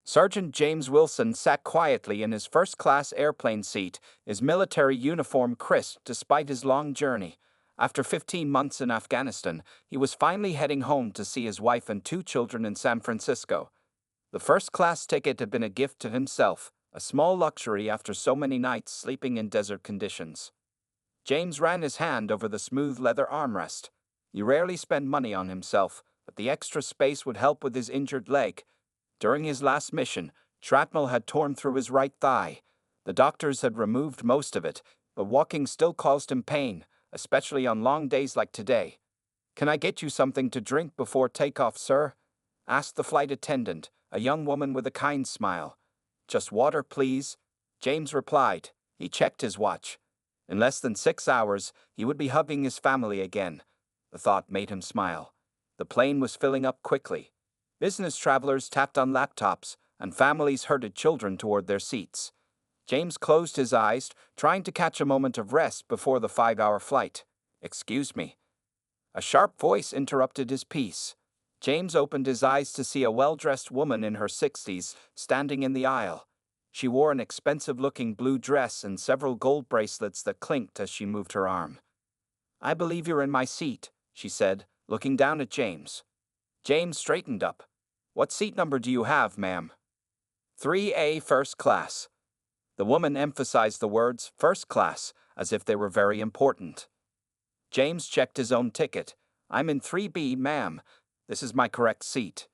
Sergeant James Wilson sat quietly in his first-class airplane seat, his military uniform crisp despite his long journey. After 15 months in Afghanistan, he was finally heading home to see his wife and 2 children in San Francisco. The first-class ticket had been a gift to himself, a small luxury after so many nights sleeping in desert conditions. James ran his hand over the smooth leather armrest. He rarely spent money on himself, but the extra space would help with his injured leg. During his last mission, shrapnel had torn through his right thigh. The doctors had removed most of it, but walking still caused him pain, especially on long days like today. "Can I get you something to drink before takeoff, sir?" asked the flight attendant, a young woman with a kind smile. "Just water, please," James replied. He checked his watch. In less than 6 hours, he would be hugging his family again. The thought made him smile. The plane was filling up quickly. Business travelers tapped on laptops, and families herded children toward their seats. James closed his eyes, trying to catch a moment of rest before the 5-hour flight. "Excuse me." A sharp voice interrupted his peace. James opened his eyes to see a well-dressed woman in her 60s standing in the aisle. She wore an expensive-looking blue dress and several gold bracelets that clinked as she moved her arm. "I believe you're in my seat," she said, looking down at James. James straightened up. "What seat number do you have, ma'am?" "3A, first class." The woman emphasized the words first class as if they were very important. James checked his own ticket. "I'm in 3B, ma'am. This is my correct seat."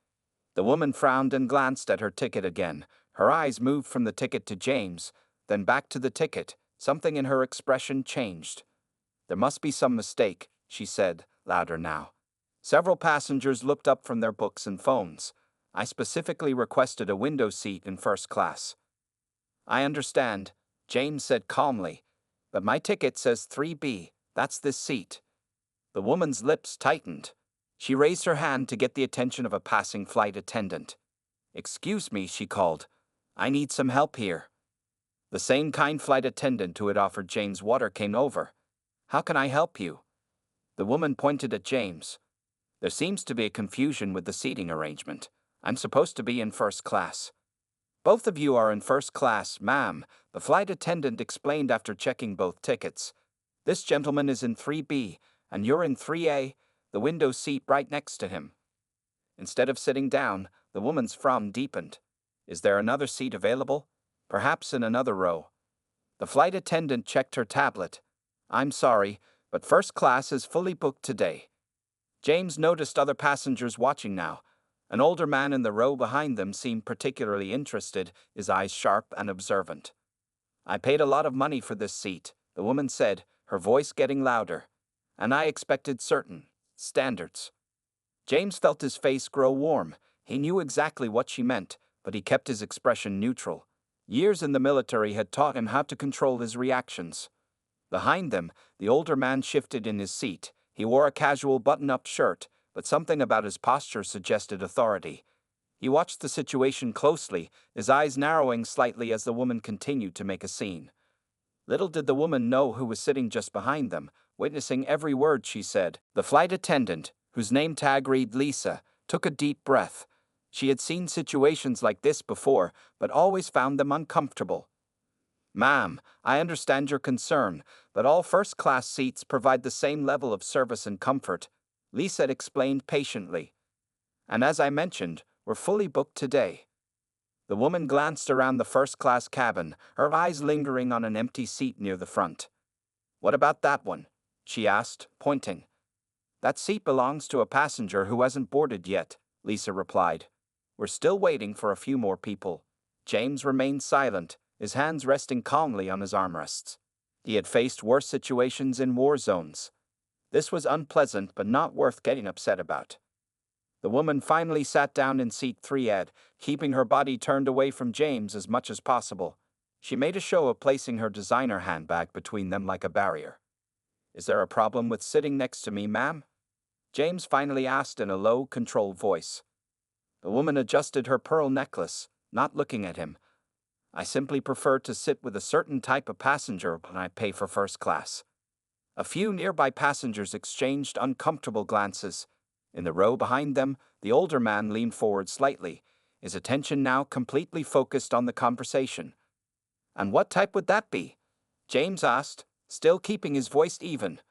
The woman frowned and glanced at her ticket again. Her eyes moved from the ticket to James, then back to the ticket. Something in her expression changed. "There must be some mistake," she said, louder now. Several passengers looked up from their books and phones. "I specifically requested a window seat in first class." "I understand," James said calmly, "but my ticket says 3B. That's this seat." The woman's lips tightened. She raised her hand to get the attention of a passing flight attendant. "Excuse me," she called. "I need some help here." The same kind flight attendant who had offered James water came over. "How can I help you?" The woman pointed at James. "There seems to be a confusion with the seating arrangement. I'm supposed to be in first class." "Both of you are in first class, ma'am," the flight attendant explained after checking both tickets. "This gentleman is in 3B, and you're in 3A, the window seat right next to him." Instead of sitting down, the woman's frown deepened. "Is there another seat available? Perhaps in another row?" The flight attendant checked her tablet. "I'm sorry, but first class is fully booked today." James noticed other passengers watching now. An older man in the row behind them seemed particularly interested, his eyes sharp and observant. "I paid a lot of money for this seat," the woman said, her voice getting louder. "And I expected certain standards." James felt his face grow warm. He knew exactly what she meant, but he kept his expression neutral. Years in the military had taught him how to control his reactions. Behind them, the older man shifted in his seat. He wore a casual button-up shirt, but something about his posture suggested authority. He watched the situation closely, his eyes narrowing slightly as the woman continued to make a scene. Little did the woman know who was sitting just behind them, witnessing every word she said. The flight attendant, whose name tag read Lisa, took a deep breath. She had seen situations like this before, but always found them uncomfortable. "Ma'am, I understand your concern, but all first-class seats provide the same level of service and comfort," Lisa explained patiently. "And as I mentioned, we're fully booked today." The woman glanced around the first-class cabin, her eyes lingering on an empty seat near the front. "What about that one?" she asked, pointing. "That seat belongs to a passenger who hasn't boarded yet," Lisa replied. "We're still waiting for a few more people." James remained silent, his hands resting calmly on his armrests. He had faced worse situations in war zones. This was unpleasant but not worth getting upset about. The woman finally sat down in seat 3A, keeping her body turned away from James as much as possible. She made a show of placing her designer handbag between them like a barrier. "Is there a problem with sitting next to me, ma'am?" James finally asked in a low, controlled voice. The woman adjusted her pearl necklace, not looking at him. "I simply prefer to sit with a certain type of passenger when I pay for first class." A few nearby passengers exchanged uncomfortable glances. In the row behind them, the older man leaned forward slightly. his attention now completely focused on the conversation. "And what type would that be?" James asked, still keeping his voice even.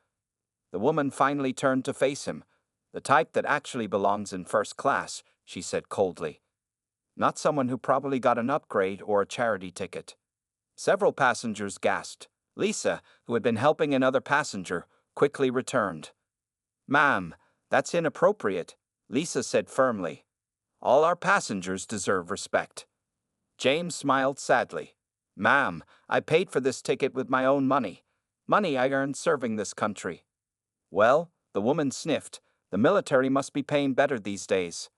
The woman finally turned to face him. "The type that actually belongs in first class," she said coldly. "Not someone who probably got an upgrade or a charity ticket." Several passengers gasped. Lisa, who had been helping another passenger, quickly returned. "Ma'am, that's inappropriate," Lisa said firmly. "All our passengers deserve respect." James smiled sadly. "Ma'am, I paid for this ticket with my own money. Money I earned serving this country." "Well," the woman sniffed, "the military must be paying better these days."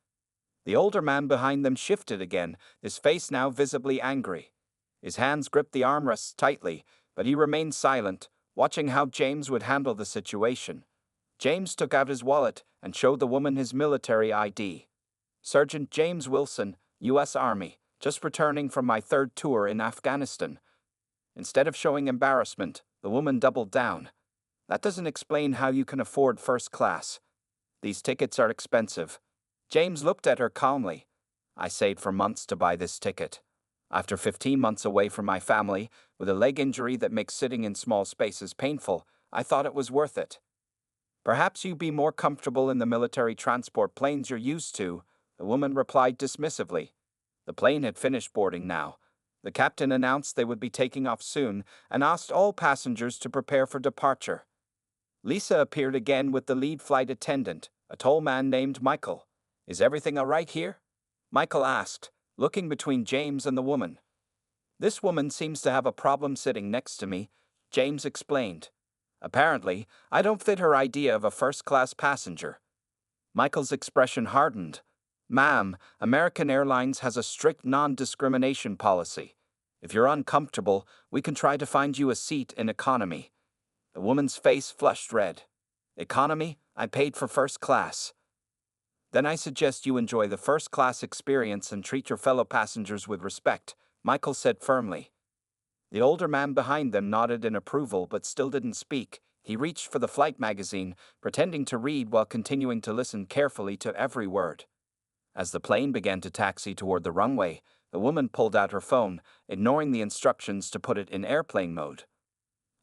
The older man behind them shifted again, his face now visibly angry. His hands gripped the armrests tightly, but he remained silent, watching how James would handle the situation. James took out his wallet and showed the woman his military ID. "Sergeant James Wilson, U.S. Army, just returning from my third tour in Afghanistan." Instead of showing embarrassment, the woman doubled down. "That doesn't explain how you can afford first class. These tickets are expensive." James looked at her calmly. "I saved for months to buy this ticket. After 15 months away from my family, with a leg injury that makes sitting in small spaces painful, I thought it was worth it." "Perhaps you'd be more comfortable in the military transport planes you're used to," the woman replied dismissively. The plane had finished boarding now. The captain announced they would be taking off soon and asked all passengers to prepare for departure. Lisa appeared again with the lead flight attendant, a tall man named Michael. "Is everything all right here?" Michael asked, looking between James and the woman. "This woman seems to have a problem sitting next to me," James explained. "Apparently, I don't fit her idea of a first-class passenger." Michael's expression hardened. "Ma'am, American Airlines has a strict non-discrimination policy. If you're uncomfortable, we can try to find you a seat in economy." The woman's face flushed red. "Economy? I paid for first class." "Then I suggest you enjoy the first-class experience and treat your fellow passengers with respect," Michael said firmly. The older man behind them nodded in approval but still didn't speak. He reached for the flight magazine, pretending to read while continuing to listen carefully to every word. As the plane began to taxi toward the runway, the woman pulled out her phone, ignoring the instructions to put it in airplane mode.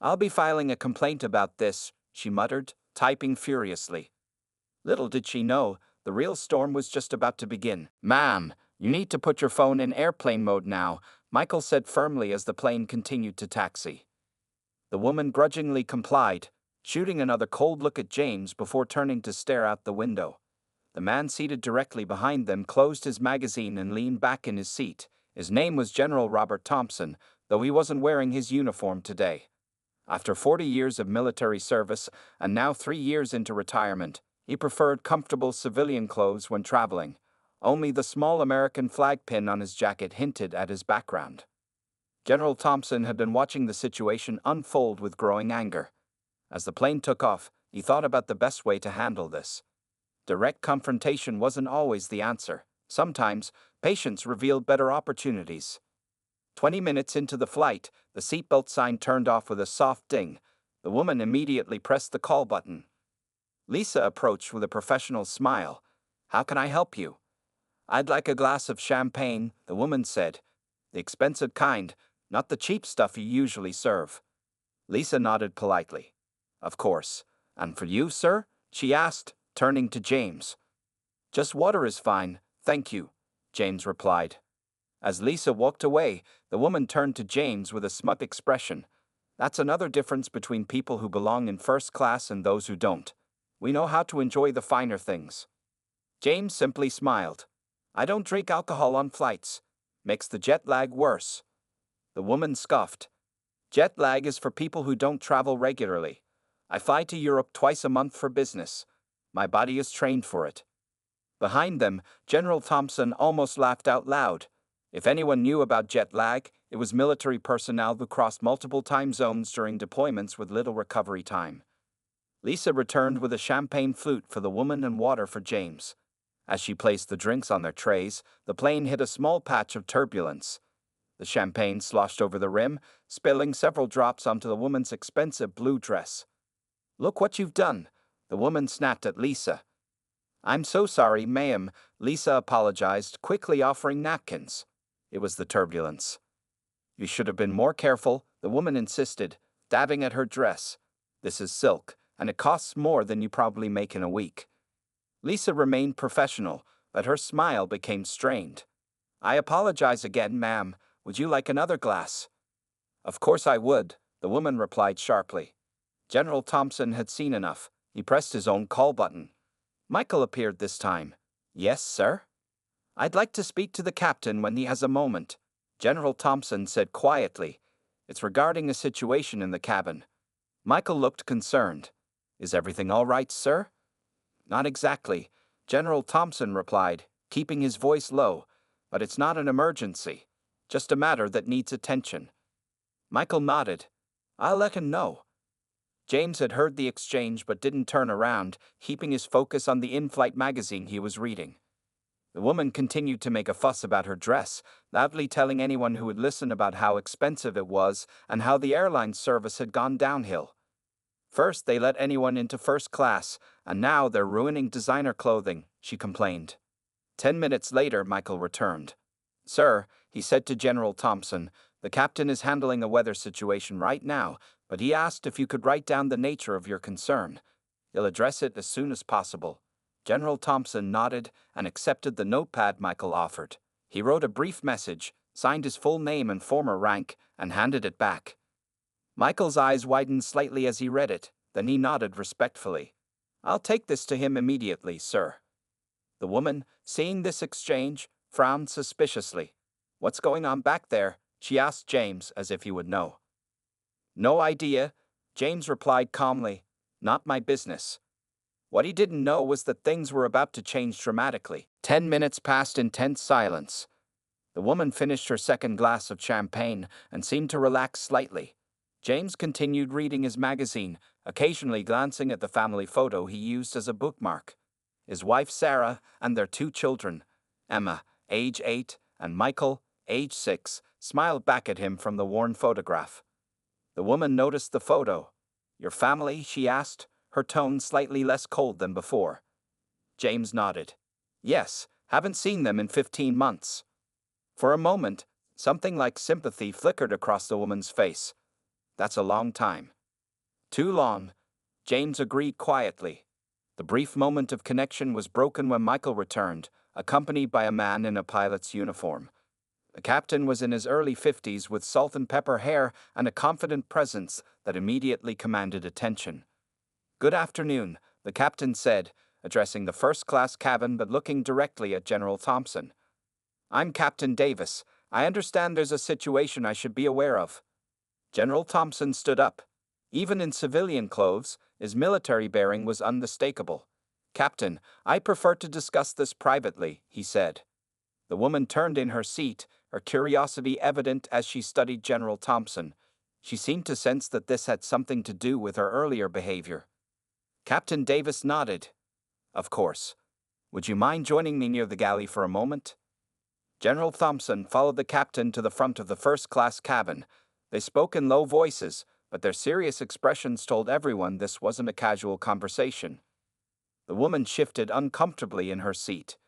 "I'll be filing a complaint about this," she muttered, typing furiously. Little did she know, the real storm was just about to begin. "Ma'am, you need to put your phone in airplane mode now," Michael said firmly as the plane continued to taxi. The woman grudgingly complied, shooting another cold look at James before turning to stare out the window. The man seated directly behind them closed his magazine and leaned back in his seat. His name was General Robert Thompson, though he wasn't wearing his uniform today. After 40 years of military service and now 3 years into retirement, he preferred comfortable civilian clothes when traveling. Only the small American flag pin on his jacket hinted at his background. General Thompson had been watching the situation unfold with growing anger. As the plane took off, he thought about the best way to handle this. Direct confrontation wasn't always the answer. Sometimes, patience revealed better opportunities. 20 minutes into the flight, the seatbelt sign turned off with a soft ding. The woman immediately pressed the call button. Lisa approached with a professional smile. "How can I help you?" "I'd like a glass of champagne," the woman said. "The expensive kind, not the cheap stuff you usually serve." Lisa nodded politely. "Of course. And for you, sir?" she asked, turning to James. "Just water is fine, thank you," James replied. As Lisa walked away, the woman turned to James with a smug expression. "That's another difference between people who belong in first class and those who don't. We know how to enjoy the finer things." James simply smiled. "I don't drink alcohol on flights. Makes the jet lag worse." The woman scoffed. "Jet lag is for people who don't travel regularly. I fly to Europe twice a month for business. My body is trained for it." Behind them, General Thompson almost laughed out loud. If anyone knew about jet lag, it was military personnel who crossed multiple time zones during deployments with little recovery time. Lisa returned with a champagne flute for the woman and water for James. As she placed the drinks on their trays, the plane hit a small patch of turbulence. The champagne sloshed over the rim, spilling several drops onto the woman's expensive blue dress. "Look what you've done," the woman snapped at Lisa. "I'm so sorry, ma'am," Lisa apologized, quickly offering napkins. It was the turbulence. You should have been more careful, the woman insisted, dabbing at her dress. This is silk, and it costs more than you probably make in a week. Lisa remained professional, but her smile became strained. I apologize again, ma'am. Would you like another glass? Of course I would, the woman replied sharply. General Thompson had seen enough. He pressed his own call button. Michael appeared this time. Yes, sir? I'd like to speak to the captain when he has a moment, General Thompson said quietly. It's regarding a situation in the cabin. Michael looked concerned. Is everything all right, sir? Not exactly, General Thompson replied, keeping his voice low. But it's not an emergency. Just a matter that needs attention. Michael nodded. I'll let him know. James had heard the exchange but didn't turn around, keeping his focus on the in-flight magazine he was reading. The woman continued to make a fuss about her dress, loudly telling anyone who would listen about how expensive it was and how the airline service had gone downhill. First, they let anyone into first class, and now they're ruining designer clothing, she complained. 10 minutes later, Michael returned. Sir, he said to General Thompson, the captain is handling a weather situation right now, but he asked if you could write down the nature of your concern. He'll address it as soon as possible. General Thompson nodded and accepted the notepad Michael offered. He wrote a brief message, signed his full name and former rank, and handed it back. Michael's eyes widened slightly as he read it, then he nodded respectfully. I'll take this to him immediately, sir. The woman, seeing this exchange, frowned suspiciously. What's going on back there? She asked James as if he would know. No idea, James replied calmly. Not my business. What he didn't know was that things were about to change dramatically. 10 minutes passed in tense silence. The woman finished her second glass of champagne and seemed to relax slightly. James continued reading his magazine, occasionally glancing at the family photo he used as a bookmark. His wife Sarah and their 2 children, Emma, age 8, and Michael, age 6, smiled back at him from the worn photograph. The woman noticed the photo. Your family? She asked, her tone slightly less cold than before. James nodded. Yes, haven't seen them in 15 months. For a moment, something like sympathy flickered across the woman's face. That's a long time. Too long, James agreed quietly. The brief moment of connection was broken when Michael returned, accompanied by a man in a pilot's uniform. The captain was in his early 50s with salt and pepper hair and a confident presence that immediately commanded attention. Good afternoon, the captain said, addressing the first-class cabin but looking directly at General Thompson. I'm Captain Davis. I understand there's a situation I should be aware of. General Thompson stood up. Even in civilian clothes, his military bearing was unmistakable. Captain, I prefer to discuss this privately, he said. The woman turned in her seat, her curiosity evident as she studied General Thompson. She seemed to sense that this had something to do with her earlier behavior. Captain Davis nodded. Of course. Would you mind joining me near the galley for a moment? General Thompson followed the captain to the front of the first-class cabin. They spoke in low voices, but their serious expressions told everyone this wasn't a casual conversation. The woman shifted uncomfortably in her seat.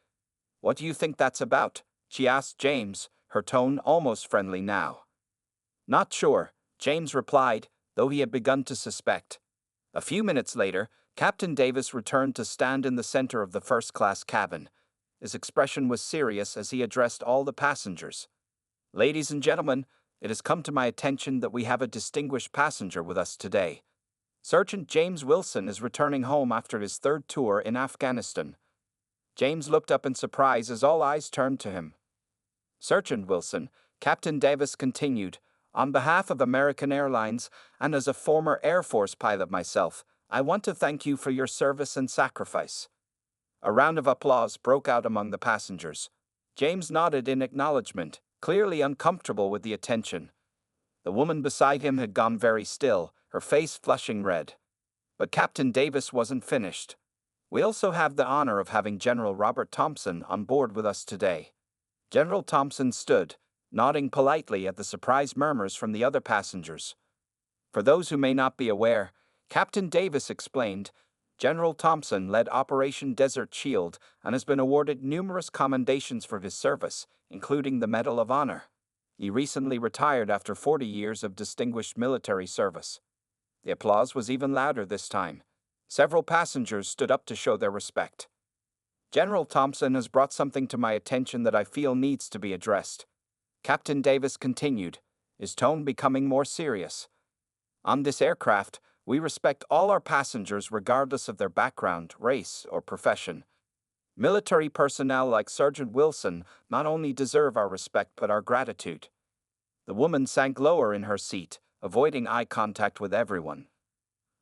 What do you think that's about? She asked James, her tone almost friendly now. Not sure, James replied, though he had begun to suspect. A few minutes later, Captain Davis returned to stand in the center of the first-class cabin. His expression was serious as he addressed all the passengers. Ladies and gentlemen, it has come to my attention that we have a distinguished passenger with us today. Sergeant James Wilson is returning home after his 3rd tour in Afghanistan. James looked up in surprise as all eyes turned to him. Sergeant Wilson, Captain Davis continued, on behalf of American Airlines and as a former Air Force pilot myself, I want to thank you for your service and sacrifice. A round of applause broke out among the passengers. James nodded in acknowledgement, clearly uncomfortable with the attention. The woman beside him had gone very still, her face flushing red. But Captain Davis wasn't finished. We also have the honor of having General Robert Thompson on board with us today. General Thompson stood, nodding politely at the surprised murmurs from the other passengers. For those who may not be aware, Captain Davis explained, General Thompson led Operation Desert Shield and has been awarded numerous commendations for his service, including the Medal of Honor. He recently retired after 40 years of distinguished military service. The applause was even louder this time. Several passengers stood up to show their respect. General Thompson has brought something to my attention that I feel needs to be addressed. Captain Davis continued, his tone becoming more serious. On this aircraft, we respect all our passengers regardless of their background, race, or profession. Military personnel like Sergeant Wilson not only deserve our respect but our gratitude. The woman sank lower in her seat, avoiding eye contact with everyone.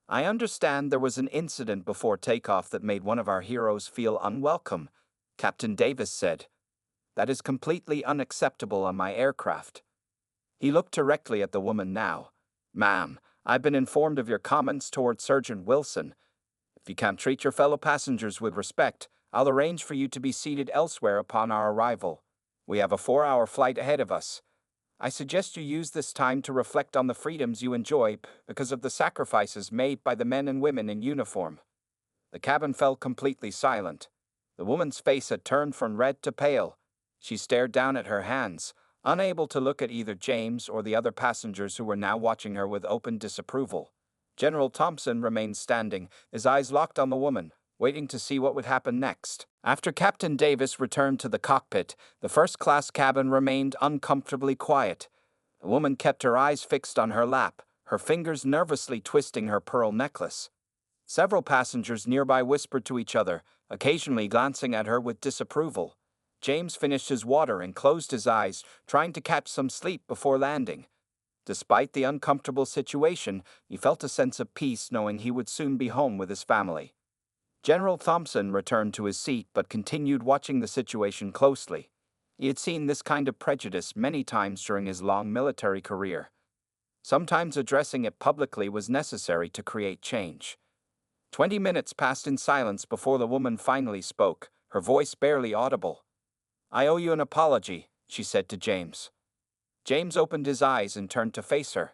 I understand there was an incident before takeoff that made one of our heroes feel unwelcome, Captain Davis said. That is completely unacceptable on my aircraft. He looked directly at the woman now. Ma'am, I've been informed of your comments toward Sergeant Wilson. If you can't treat your fellow passengers with respect, I'll arrange for you to be seated elsewhere upon our arrival. We have a 4-hour flight ahead of us. I suggest you use this time to reflect on the freedoms you enjoy because of the sacrifices made by the men and women in uniform. The cabin fell completely silent. The woman's face had turned from red to pale. She stared down at her hands, unable to look at either James or the other passengers who were now watching her with open disapproval. General Thompson remained standing, his eyes locked on the woman, waiting to see what would happen next. After Captain Davis returned to the cockpit, the first-class cabin remained uncomfortably quiet. The woman kept her eyes fixed on her lap, her fingers nervously twisting her pearl necklace. Several passengers nearby whispered to each other, occasionally glancing at her with disapproval. James finished his water and closed his eyes, trying to catch some sleep before landing. Despite the uncomfortable situation, he felt a sense of peace knowing he would soon be home with his family. General Thompson returned to his seat but continued watching the situation closely. He had seen this kind of prejudice many times during his long military career. Sometimes addressing it publicly was necessary to create change. 20 minutes passed in silence before the woman finally spoke, her voice barely audible. I owe you an apology, she said to James. James opened his eyes and turned to face her.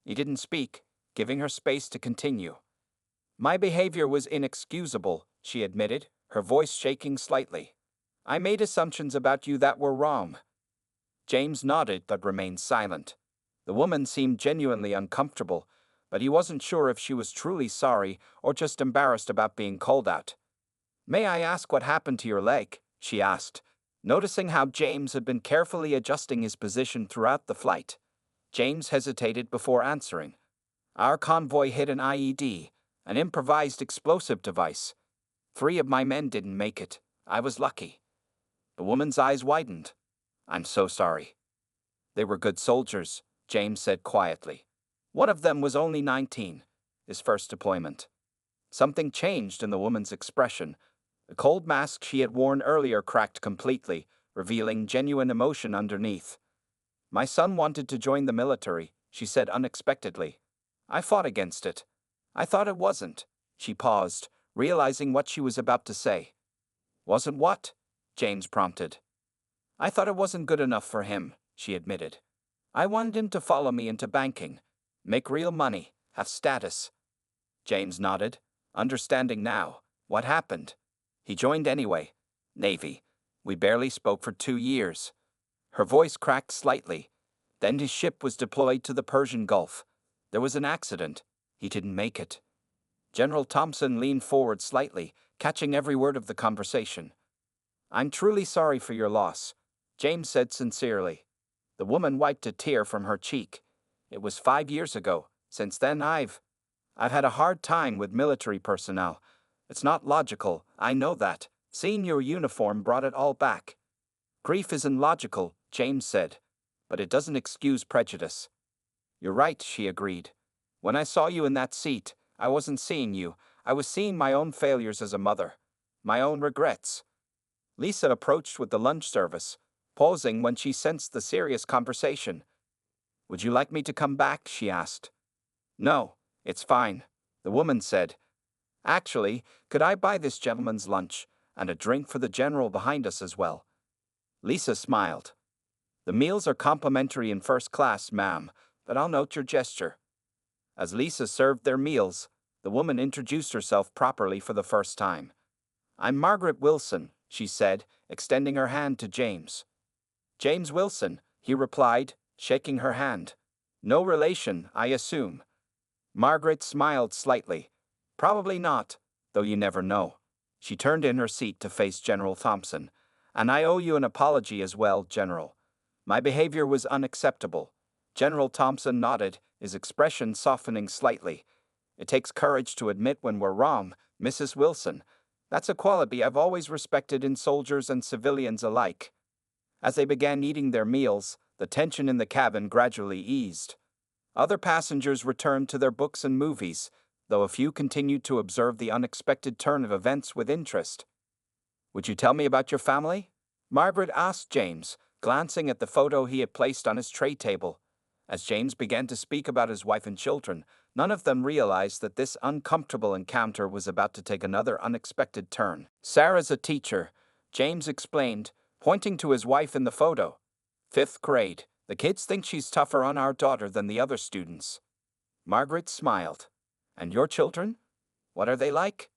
He didn't speak, giving her space to continue. My behavior was inexcusable, she admitted, her voice shaking slightly. I made assumptions about you that were wrong. James nodded but remained silent. The woman seemed genuinely uncomfortable, but he wasn't sure if she was truly sorry or just embarrassed about being called out. May I ask what happened to your leg? She asked, noticing how James had been carefully adjusting his position throughout the flight. James hesitated before answering. Our convoy hit an IED, an improvised explosive device. 3 of my men didn't make it. I was lucky. The woman's eyes widened. I'm so sorry. They were good soldiers, James said quietly. One of them was only 19, his first deployment. Something changed in the woman's expression. The cold mask she had worn earlier cracked completely, revealing genuine emotion underneath. My son wanted to join the military, she said unexpectedly. I fought against it. I thought it wasn't. She paused, realizing what she was about to say. Wasn't what? James prompted. I thought it wasn't good enough for him, she admitted. I wanted him to follow me into banking, make real money, have status. James nodded, understanding now. What happened? He joined anyway. Navy. We barely spoke for 2 years. Her voice cracked slightly. Then his ship was deployed to the Persian Gulf. There was an accident. He didn't make it. General Thompson leaned forward slightly, catching every word of the conversation. I'm truly sorry for your loss, James said sincerely. The woman wiped a tear from her cheek. It was 5 years ago. Since then I've had a hard time with military personnel. It's not logical, I know that. Seeing your uniform brought it all back. Grief isn't logical, James said, but it doesn't excuse prejudice. You're right, she agreed. When I saw you in that seat, I wasn't seeing you. I was seeing my own failures as a mother. My own regrets. Lisa approached with the lunch service, pausing when she sensed the serious conversation. Would you like me to come back? She asked. No, it's fine, the woman said. Actually, could I buy this gentleman's lunch and a drink for the general behind us as well? Lisa smiled. The meals are complimentary in first class, ma'am, but I'll note your gesture. As Lisa served their meals, The woman introduced herself properly for the first time. "I'm Margaret Wilson," she said, extending her hand to James. "James Wilson," he replied, shaking her hand. "No relation, I assume." Margaret smiled slightly. "Probably not, though you never know." She turned in her seat to face General Thompson. "And I owe you an apology as well, General. My behavior was unacceptable." General Thompson nodded, his expression softening slightly. "It takes courage to admit when we're wrong, Mrs. Wilson. That's a quality I've always respected in soldiers and civilians alike." As they began eating their meals, the tension in the cabin gradually eased. Other passengers returned to their books and movies, though a few continued to observe the unexpected turn of events with interest. "Would you tell me about your family?" Margaret asked James, glancing at the photo he had placed on his tray table. As James began to speak about his wife and children, none of them realized that this uncomfortable encounter was about to take another unexpected turn. "Sarah's a teacher," James explained, pointing to his wife in the photo. "Fifth grade. The kids think she's tougher on our daughter than the other students." Margaret smiled. "And your children? What are they like?"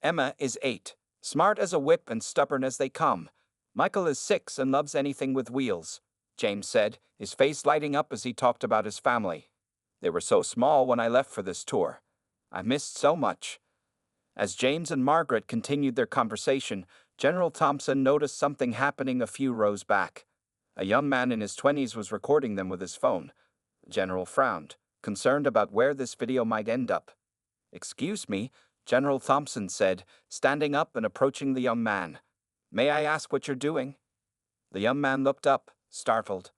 "Emma is 8, smart as a whip and stubborn as they come. Michael is 6 and loves anything with wheels," James said, his face lighting up as he talked about his family. "They were so small when I left for this tour. I missed so much." As James and Margaret continued their conversation, General Thompson noticed something happening a few rows back. A young man in his 20s was recording them with his phone. The general frowned, concerned about where this video might end up. "Excuse me," General Thompson said, standing up and approaching the young man. "May I ask what you're doing?" The young man looked up, startled.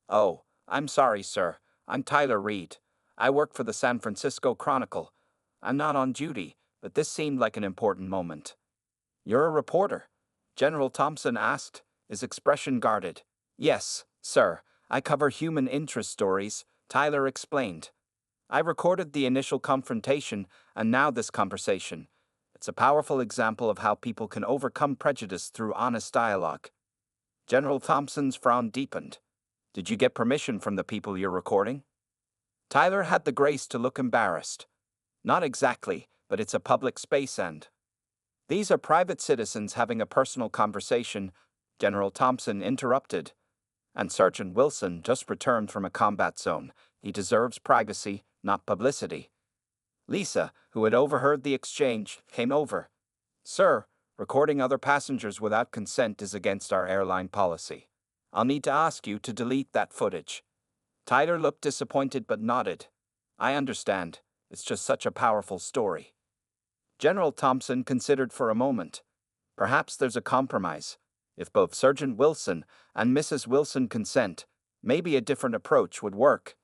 "Oh, I'm sorry, sir. I'm Tyler Reed. I work for the San Francisco Chronicle. I'm not on duty, but this seemed like an important moment." "You're a reporter?" General Thompson asked, his expression guarded. "Yes, sir. I cover human interest stories," Tyler explained. "I recorded the initial confrontation and now this conversation. It's a powerful example of how people can overcome prejudice through honest dialogue." General Thompson's frown deepened. "Did you get permission from the people you're recording?" Tyler had the grace to look embarrassed. "Not exactly, but it's a public space and—" "These are private citizens having a personal conversation," General Thompson interrupted. "And Sergeant Wilson just returned from a combat zone. He deserves privacy, not publicity." Lisa, who had overheard the exchange, came over. "Sir, recording other passengers without consent is against our airline policy. I'll need to ask you to delete that footage." Tyler looked disappointed but nodded. "I understand. It's just such a powerful story." General Thompson considered for a moment. Perhaps there's a compromise. If both Sergeant Wilson and Mrs. Wilson consent, maybe a different approach would work.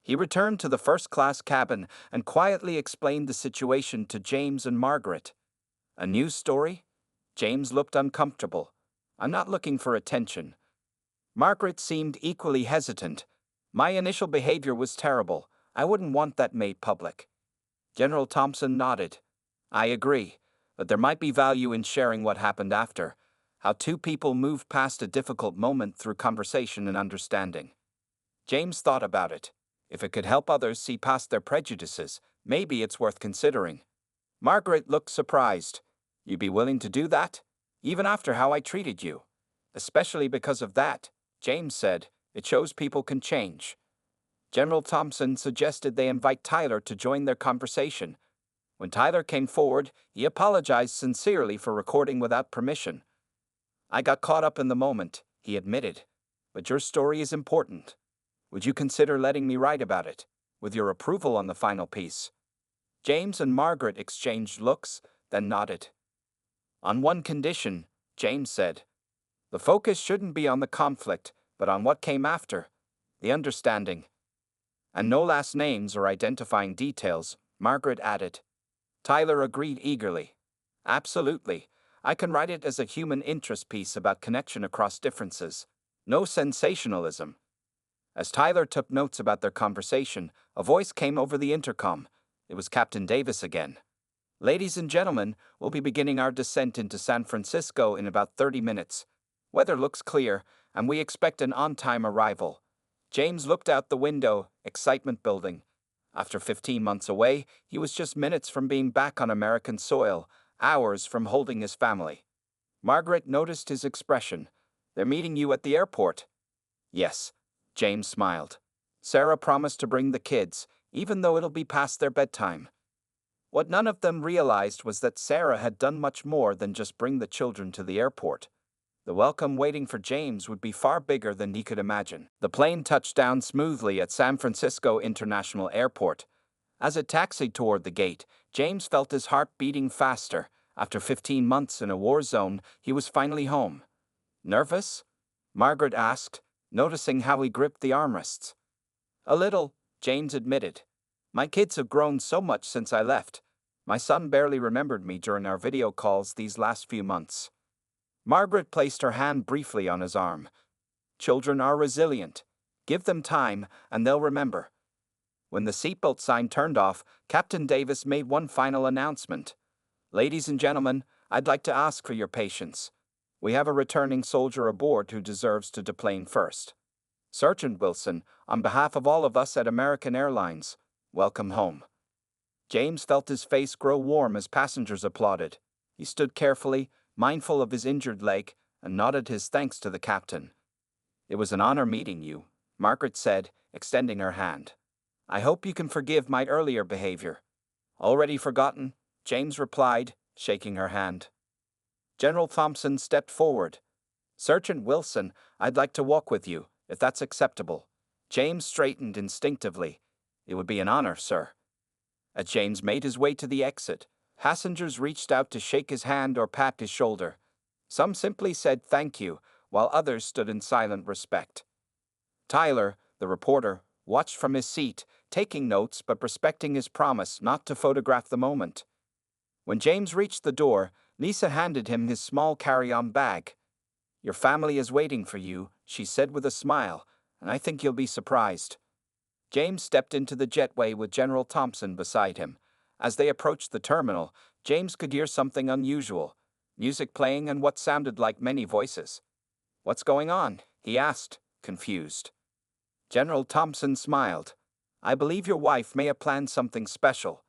He returned to the first-class cabin and quietly explained the situation to James and Margaret. "A news story?" James looked uncomfortable. "I'm not looking for attention." Margaret seemed equally hesitant. "My initial behavior was terrible. I wouldn't want that made public." General Thompson nodded. "I agree, but there might be value in sharing what happened after, how two people moved past a difficult moment through conversation and understanding." James thought about it. If it could help others see past their prejudices, maybe it's worth considering. Margaret looked surprised. "You'd be willing to do that? Even after how I treated you?" "Especially because of that," James said. "It shows people can change." General Thompson suggested they invite Tyler to join their conversation. When Tyler came forward, he apologized sincerely for recording without permission. "I got caught up in the moment," he admitted. "But your story is important. Would you consider letting me write about it, with your approval on the final piece?" James and Margaret exchanged looks, then nodded. "On one condition," James said. "The focus shouldn't be on the conflict, but on what came after, the understanding." "And no last names or identifying details," Margaret added. Tyler agreed eagerly. "Absolutely. I can write it as a human interest piece about connection across differences. No sensationalism." As Tyler took notes about their conversation, a voice came over the intercom. It was Captain Davis again. "Ladies and gentlemen, we'll be beginning our descent into San Francisco in about 30 minutes. Weather looks clear, and we expect an on-time arrival." James looked out the window, excitement building. After 15 months away, he was just minutes from being back on American soil, hours from holding his family. Margaret noticed his expression. "They're meeting you at the airport." "Yes," James smiled. "Sarah promised to bring the kids, even though it'll be past their bedtime." What none of them realized was that Sarah had done much more than just bring the children to the airport. The welcome waiting for James would be far bigger than he could imagine. The plane touched down smoothly at San Francisco International Airport. As it taxied toward the gate, James felt his heart beating faster. After 15 months in a war zone, he was finally home. "Nervous?" Margaret asked, noticing how he gripped the armrests. "A little," James admitted. "My kids have grown so much since I left. My son barely remembered me during our video calls these last few months." Margaret placed her hand briefly on his arm. "Children are resilient. Give them time, and they'll remember." When the seatbelt sign turned off, Captain Davis made one final announcement. "Ladies and gentlemen, I'd like to ask for your patience. We have a returning soldier aboard who deserves to deplane first. Sergeant Wilson, on behalf of all of us at American Airlines, welcome home." James felt his face grow warm as passengers applauded. He stood carefully, mindful of his injured leg, and nodded his thanks to the captain. "It was an honor meeting you," Margaret said, extending her hand. "I hope you can forgive my earlier behavior." "Already forgotten," James replied, shaking her hand. General Thompson stepped forward. "Sergeant Wilson, I'd like to walk with you, if that's acceptable." James straightened instinctively. "It would be an honor, sir." As James made his way to the exit, passengers reached out to shake his hand or pat his shoulder. Some simply said thank you, while others stood in silent respect. Tyler, the reporter, watched from his seat, taking notes but respecting his promise not to photograph the moment. When James reached the door, Lisa handed him his small carry-on bag. "Your family is waiting for you," she said with a smile, "and I think you'll be surprised." James stepped into the jetway with General Thompson beside him. As they approached the terminal, James could hear something unusual, music playing and what sounded like many voices. "What's going on?" he asked, confused. General Thompson smiled. "I believe your wife may have planned something special."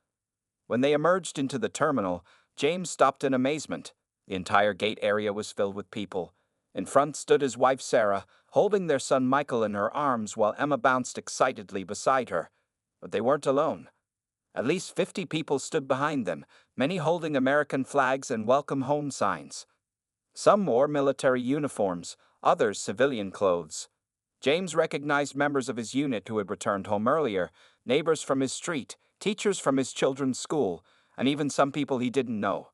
When they emerged into the terminal, James stopped in amazement. The entire gate area was filled with people. In front stood his wife Sarah, holding their son Michael in her arms while Emma bounced excitedly beside her. But they weren't alone. At least 50 people stood behind them, many holding American flags and welcome home signs. Some wore military uniforms, others civilian clothes. James recognized members of his unit who had returned home earlier, neighbors from his street, teachers from his children's school, and even some people he didn't know.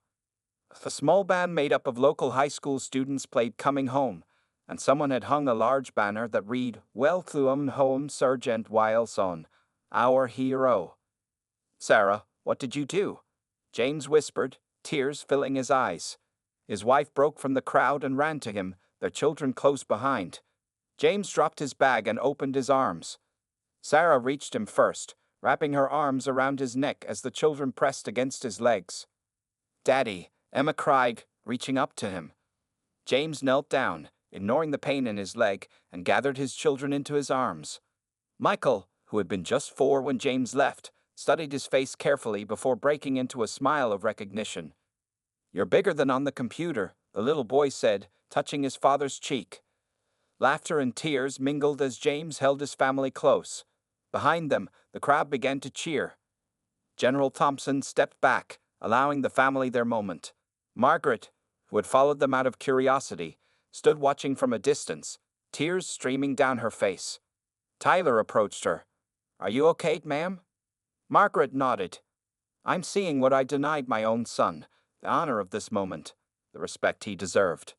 A small band made up of local high school students played "Coming Home," and someone had hung a large banner that read, "Welcome home, Sergeant Wilson, our hero." "Sarah, what did you do?" James whispered, tears filling his eyes. His wife broke from the crowd and ran to him, their children close behind. James dropped his bag and opened his arms. Sarah reached him first, wrapping her arms around his neck as the children pressed against his legs. "Daddy," Emma cried, reaching up to him. James knelt down, ignoring the pain in his leg, and gathered his children into his arms. Michael, who had been just 4 when James left, studied his face carefully before breaking into a smile of recognition. "You're bigger than on the computer," the little boy said, touching his father's cheek. Laughter and tears mingled as James held his family close. Behind them, the crowd began to cheer. General Thompson stepped back, allowing the family their moment. Margaret, who had followed them out of curiosity, stood watching from a distance, tears streaming down her face. Tyler approached her. "Are you okay, ma'am?" Margaret nodded. "I'm seeing what I denied my own son, the honor of this moment, the respect he deserved."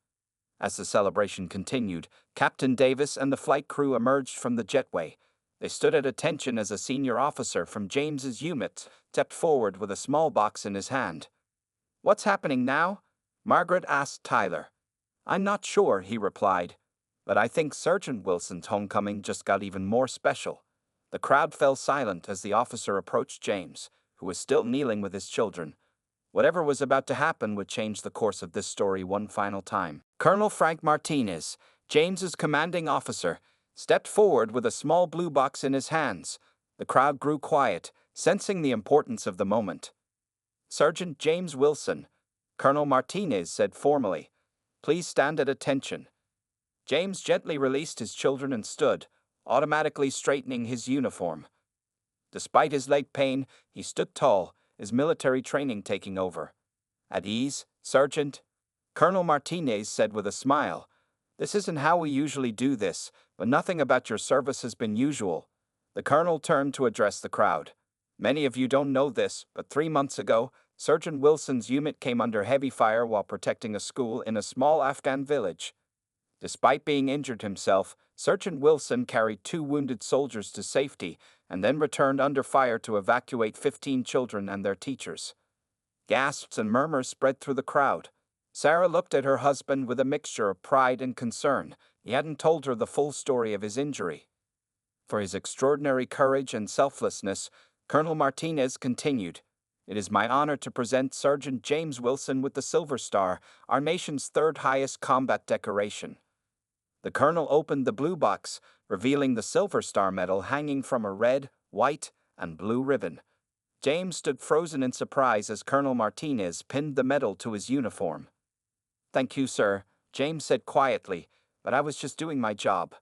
As the celebration continued, Captain Davis and the flight crew emerged from the jetway. They stood at attention as a senior officer from James's unit stepped forward with a small box in his hand. "What's happening now?" Margaret asked Tyler. "I'm not sure," he replied, "but I think Sergeant Wilson's homecoming just got even more special." The crowd fell silent as the officer approached James, who was still kneeling with his children. Whatever was about to happen would change the course of this story one final time. Colonel Frank Martinez, James's commanding officer, stepped forward with a small blue box in his hands. The crowd grew quiet, sensing the importance of the moment. "Sergeant James Wilson," Colonel Martinez said formally. "Please stand at attention." James gently released his children and stood, automatically straightening his uniform. Despite his leg pain, he stood tall, his military training taking over. "At ease, Sergeant," Colonel Martinez said with a smile. "This isn't how we usually do this, but nothing about your service has been usual." The colonel turned to address the crowd. "Many of you don't know this, but 3 months ago, Sergeant Wilson's unit came under heavy fire while protecting a school in a small Afghan village. Despite being injured himself, Sergeant Wilson carried 2 wounded soldiers to safety and then returned under fire to evacuate 15 children and their teachers." Gasps and murmurs spread through the crowd. Sarah looked at her husband with a mixture of pride and concern. He hadn't told her the full story of his injury. For his extraordinary courage and selflessness, Colonel Martinez continued, "It is my honor to present Sergeant James Wilson with the Silver Star, our nation's third highest combat decoration." The colonel opened the blue box, revealing the Silver Star medal hanging from a red, white, and blue ribbon. James stood frozen in surprise as Colonel Martinez pinned the medal to his uniform. "Thank you, sir," James said quietly, "but I was just doing my job."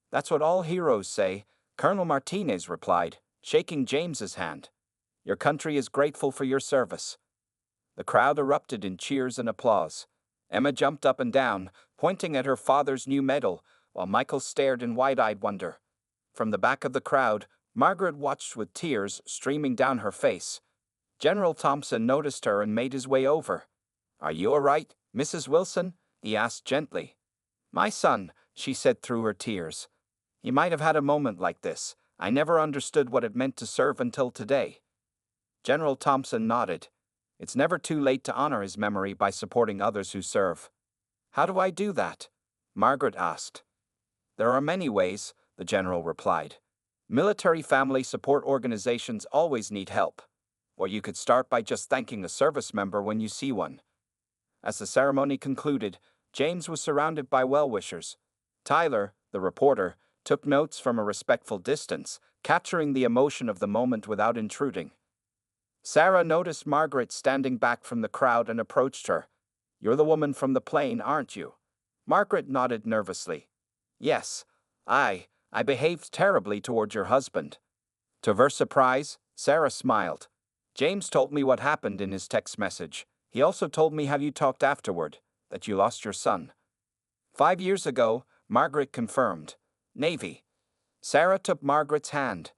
"That's what all heroes say," Colonel Martinez replied, shaking James's hand. "Your country is grateful for your service." The crowd erupted in cheers and applause. Emma jumped up and down, pointing at her father's new medal, while Michael stared in wide-eyed wonder. From the back of the crowd, Margaret watched with tears streaming down her face. General Thompson noticed her and made his way over. "Are you all right, Mrs. Wilson?" he asked gently. "My son," she said through her tears. "He might have had a moment like this. I never understood what it meant to serve until today." General Thompson nodded. "It's never too late to honor his memory by supporting others who serve." "How do I do that?" Margaret asked. "There are many ways," the general replied. "Military family support organizations always need help. Or you could start by just thanking a service member when you see one." As the ceremony concluded, James was surrounded by well-wishers. Tyler, the reporter, took notes from a respectful distance, capturing the emotion of the moment without intruding. Sarah noticed Margaret standing back from the crowd and approached her. "You're the woman from the plane, aren't you?" Margaret nodded nervously. "Yes, I behaved terribly toward your husband." To her surprise, Sarah smiled. "James told me what happened in his text message. He also told me how you talked afterward, that you lost your son." 5 years ago, Margaret confirmed. "Navy." Sarah took Margaret's hand.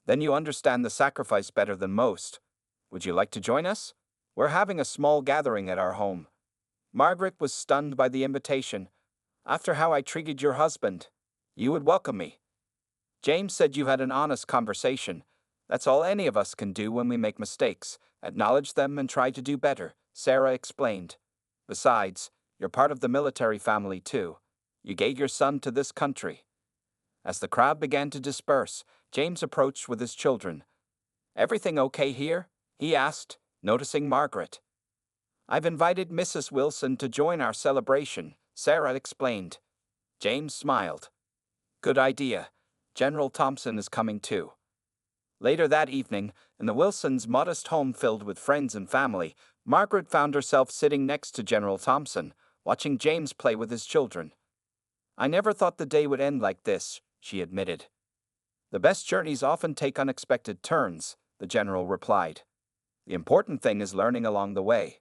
"Then you understand the sacrifice better than most. Would you like to join us? We're having a small gathering at our home." Margaret was stunned by the invitation. "After how I treated your husband, you would welcome me." James said you had an honest conversation. "That's all any of us can do when we make mistakes, acknowledge them and try to do better," Sarah explained. "Besides, you're part of the military family too. You gave your son to this country." As the crowd began to disperse, James approached with his children. "Everything okay here?" he asked, noticing Margaret. "I've invited Mrs. Wilson to join our celebration," Sarah explained. James smiled. "Good idea. General Thompson is coming too." Later that evening, in the Wilsons' modest home filled with friends and family, Margaret found herself sitting next to General Thompson, watching James play with his children. "I never thought the day would end like this," she admitted. "The best journeys often take unexpected turns," the general replied. "The important thing is learning along the way."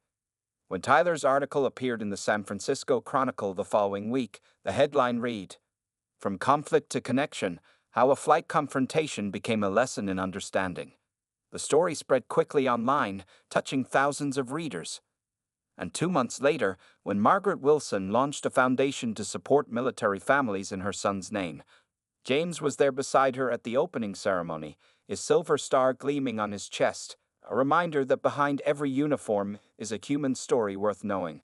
When Tyler's article appeared in the San Francisco Chronicle the following week, the headline read, "From Conflict to Connection, How a Flight Confrontation Became a Lesson in Understanding." The story spread quickly online, touching thousands of readers. And 2 months later, when Margaret Wilson launched a foundation to support military families in her son's name, James was there beside her at the opening ceremony, his silver star gleaming on his chest, a reminder that behind every uniform is a human story worth knowing.